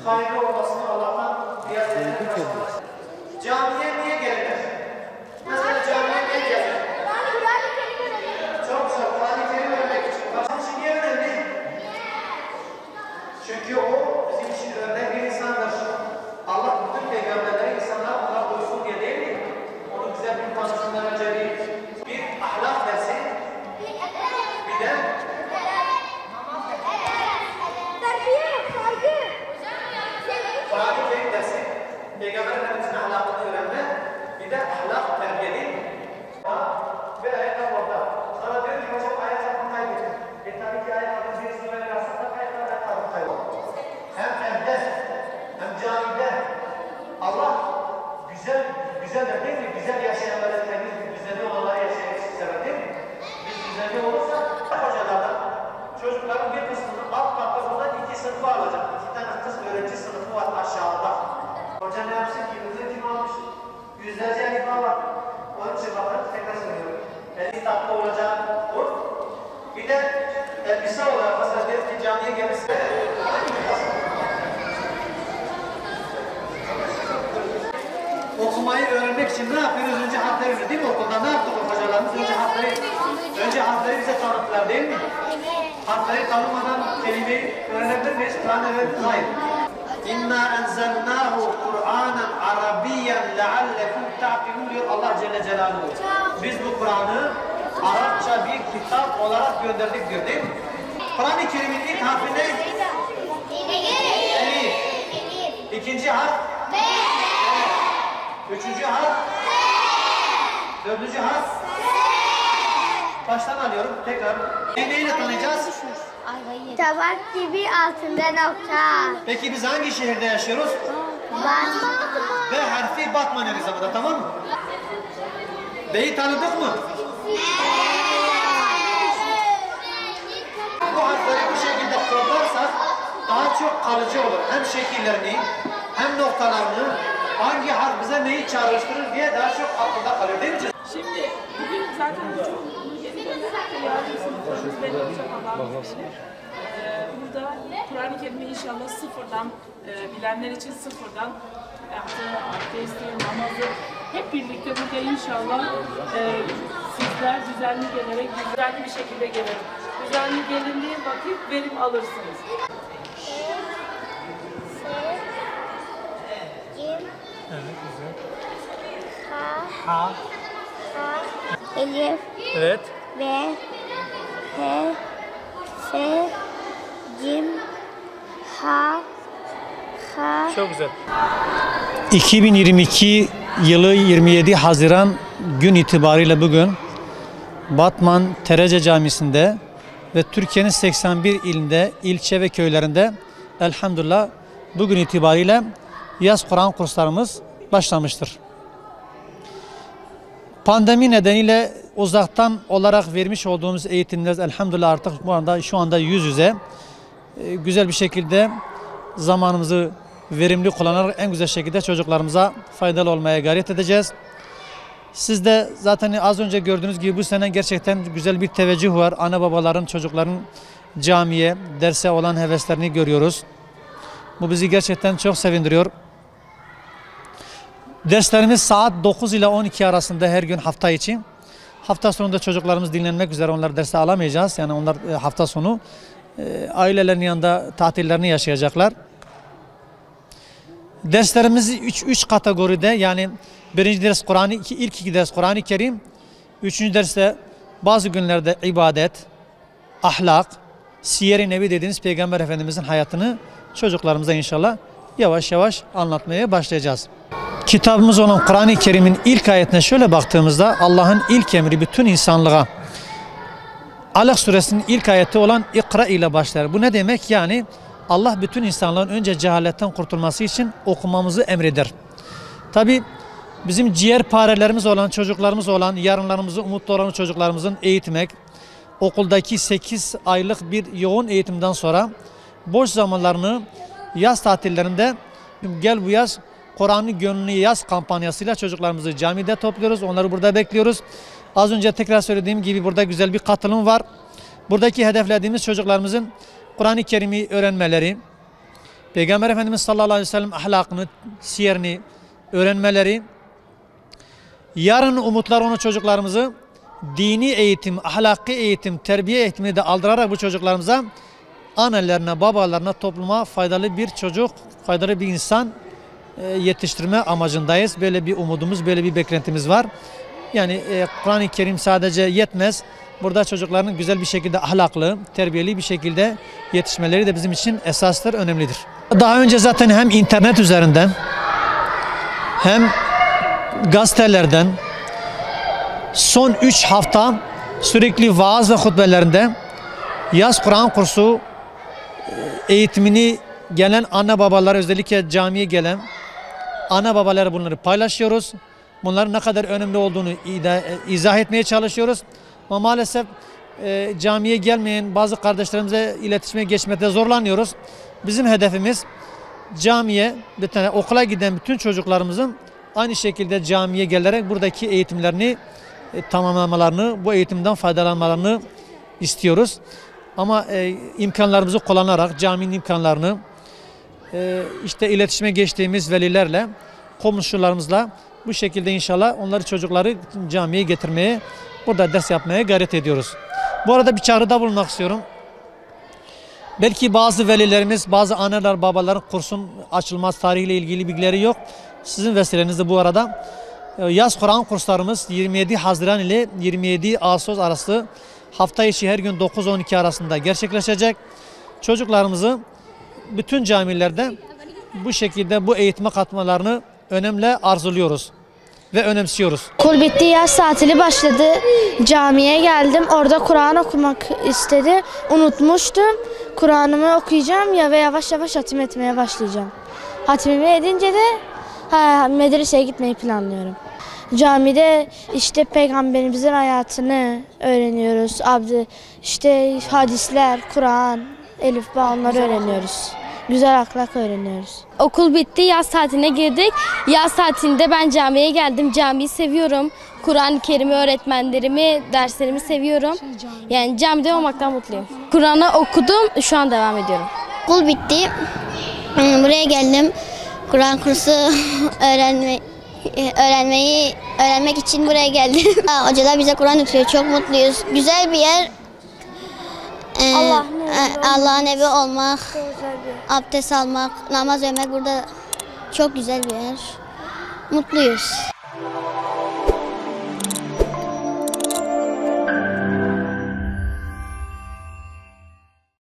hayırlı olmasını Allah'tan niyaz edelim. Camiye niye gelinir? Mesela camiye niye gelinir? Çok güzel. Kur'an-ı Kerim öğrenmek için. Başka için niye önemli? Çünkü o bizim için örnek bir insandır. Allah bütün peygamberleri insanlar ona uysun diye değil mi? Onu güzel bir tanısından önce bir ahlak dersi, bir de Kur'an-ı Kerim dersi, Peygamber Efendimiz'in ahlakını öğrenme, bir de ahlak terbiyeli. Ve ayetler orada. Sonra diyor ki hocam ayet hakkını kaybettim. Tabii ki ayet hakkını birisini verirsen ayet hakkını kaybettim. Hem evde, hem camide Allah güzeldir değil mi? Güzel yaşayanları, temiz, düzenli olanları yaşayanı sever değil mi? Biz düzenli olursak hocalardan çocukların bir kısmını alt katta buradan 2 sınıfa alacak. 2 tane kız öğrenci sınıfı var aşağıda. Hoca ne yapsın ki? Hızlı kim almış? Yüzlerce elifba var. Onun için bakın tekrar söylüyorum. Elif tatlı olacak. Bir de elbise olarak mesela der ki camiye gelirse okumayı öğrenmek için ne yapıyoruz? Önce harfleri değil mi okulda? Ne yaptık o hocalarımız? Önce harfleri bize tanıttılar değil mi? Harfleri tanımadan kelimeyi öğrenebilir miyiz? Kur'an öğrenir. Hayır. İnna enzelnahu Kur'anen Arabiyyen leallekum ta'kilun diyor Allah Celle Celaluhu. Biz bu Kur'an'ı Arapça bir kitap olarak gönderdik diyor değil mi? Kur'an-ı Kerim'in ilk harfi ne? Elif. İkinci harf? B. Üçüncü harf? B. Dördüncü harf? B. Baştan alıyorum tekrar. Neyle tanıyacağız? Tabak gibi altında nokta. Peki biz hangi şehirde yaşıyoruz? Batman. B harfi Batman Elizabeth'da tamam mı? B'yi tanıdık mı? Bu harfleri bu şekilde kodlarsak daha çok kalıcı olur. Hem şekillerini hem noktalarını hangi harf bize neyi çağrıştırır diye daha çok aklında kalır değil mi? Şimdi bugün zaten çok yeni gönderdik. Yardım sınıflarımız belli olacak Allah'ın izniyle. Burada Kur'an-ı Kerim'i inşallah sıfırdan, bilenler için sıfırdan abdesti, namazı hep birlikte burada inşallah sizler düzenli gelerek, düzenli bir şekilde gelelim. Düzenli gelindiği vakit verim alırsınız. Evet, güzel. Ha. Elif. Evet. B. H. S. Cim. Ha. Çok güzel. 2022 yılı 27 Haziran gün itibariyle bugün Batman Terece Camisi'nde ve Türkiye'nin 81 ilinde, ilçe ve köylerinde elhamdülillah bugün itibariyle yaz Kur'an kurslarımız başlamıştır. Pandemi nedeniyle uzaktan olarak vermiş olduğumuz eğitimler elhamdülillah artık şu anda yüz yüze güzel bir şekilde zamanımızı verimli kullanarak en güzel şekilde çocuklarımıza faydalı olmaya gayret edeceğiz. Siz de zaten az önce gördüğünüz gibi bu sene gerçekten güzel bir teveccüh var. Ana babaların, çocukların camiye, derse olan heveslerini görüyoruz. Bu bizi gerçekten çok sevindiriyor. Derslerimiz saat 9 ile 12 arasında her gün hafta içi. Hafta sonunda çocuklarımız dinlenmek üzere onları derse alamayacağız. Yani onlar hafta sonu ailelerin yanında tatillerini yaşayacaklar. Derslerimiz 3 kategoride yani birinci ders Kur'an-ı ilk 2 ders Kur'an-ı Kerim, üçüncü derste bazı günlerde ibadet, ahlak, siyer-i nebi dediğiniz Peygamber Efendimizin hayatını çocuklarımıza inşallah yavaş yavaş anlatmaya başlayacağız. Kitabımız olan Kur'an-ı Kerim'in ilk ayetine şöyle baktığımızda Allah'ın ilk emri bütün insanlığa Alak suresinin ilk ayeti olan İkra ile başlar. Bu ne demek? Yani Allah bütün insanların önce cehaletten kurtulması için okumamızı emreder. Tabi bizim ciğerparelerimiz olan, çocuklarımız olan, yarınlarımızı umutlu olan çocuklarımızın eğitmek, okuldaki 8 aylık bir yoğun eğitimden sonra boş zamanlarını yaz tatillerinde gel bu yaz Kur'an'ı gönlünü yaz kampanyasıyla çocuklarımızı camide topluyoruz. Onları burada bekliyoruz. Az önce tekrar söylediğim gibi burada güzel bir katılım var. Buradaki hedeflediğimiz çocuklarımızın Kur'an-ı Kerim'i öğrenmeleri, Peygamber Efendimiz sallallahu aleyhi ve sellem ahlakını, siyerini öğrenmeleri, yarın umutlar onu çocuklarımızı dini eğitim, ahlaki eğitim, terbiye eğitimini de aldırarak bu çocuklarımıza annelerine, babalarına, topluma faydalı bir çocuk, faydalı bir insan yetiştirme amacındayız. Böyle bir umudumuz, böyle bir beklentimiz var. Yani Kur'an-ı Kerim sadece yetmez. Burada çocukların güzel bir şekilde ahlaklı, terbiyeli bir şekilde yetişmeleri de bizim için esastır, önemlidir. Daha önce zaten hem internet üzerinden hem gazetelerden son 3 hafta sürekli vaaz ve hutbelerinde yaz Kur'an kursu eğitimini gelen anne babalar, özellikle camiye gelen ana babalar bunları paylaşıyoruz. Bunların ne kadar önemli olduğunu izah etmeye çalışıyoruz. Ama maalesef camiye gelmeyen bazı kardeşlerimize iletişime geçmekte zorlanıyoruz. Bizim hedefimiz camiye, okula giden bütün çocuklarımızın aynı şekilde camiye gelerek buradaki eğitimlerini tamamlamalarını, bu eğitimden faydalanmalarını istiyoruz. Ama imkanlarımızı kullanarak caminin imkanlarını işte iletişime geçtiğimiz velilerle, komşularımızla bu şekilde inşallah onları, çocukları camiye getirmeye, burada ders yapmaya gayret ediyoruz. Bu arada bir çağrıda bulunmak istiyorum. Belki bazı velilerimiz, bazı anneler, babaların kursun açılmaz tarihiyle ilgili bilgileri yok. Sizin vesilenizle bu arada yaz Kur'an kurslarımız 27 Haziran ile 27 Ağustos arası hafta içi her gün 9-12 arasında gerçekleşecek. Çocuklarımızı bütün camilerde bu şekilde bu eğitime katmalarını önemli arzuluyoruz ve önemsiyoruz. Okul bitti, yaz tatili başladı. Camiye geldim. Orada Kur'an okumak istedi. Unutmuştum. Kur'an'ımı okuyacağım ya ve yavaş yavaş hatim etmeye başlayacağım. Hatimimi edince de medreseye gitmeyi planlıyorum. Camide işte Peygamberimizin hayatını öğreniyoruz. İşte hadisler, Kur'an, Elif, Ba, onları öğreniyoruz. Güzel ahlak öğreniyoruz. Okul bitti, yaz tatiline girdik. Yaz tatilinde ben camiye geldim. Camiyi seviyorum. Kur'an-ı Kerim'i, öğretmenlerimi, derslerimi seviyorum. Yani camide olmaktan mutluyum. Kur'an'ı okudum, şu an devam ediyorum. Okul bitti. Buraya geldim. Kur'an kursu öğrenmek için buraya geldim. Hocalar bize Kur'an öğretiyor. Çok mutluyuz. Güzel bir yer. Allah'ın evi olmak, abdest almak, namaz vermek burada çok güzel bir yer. Mutluyuz.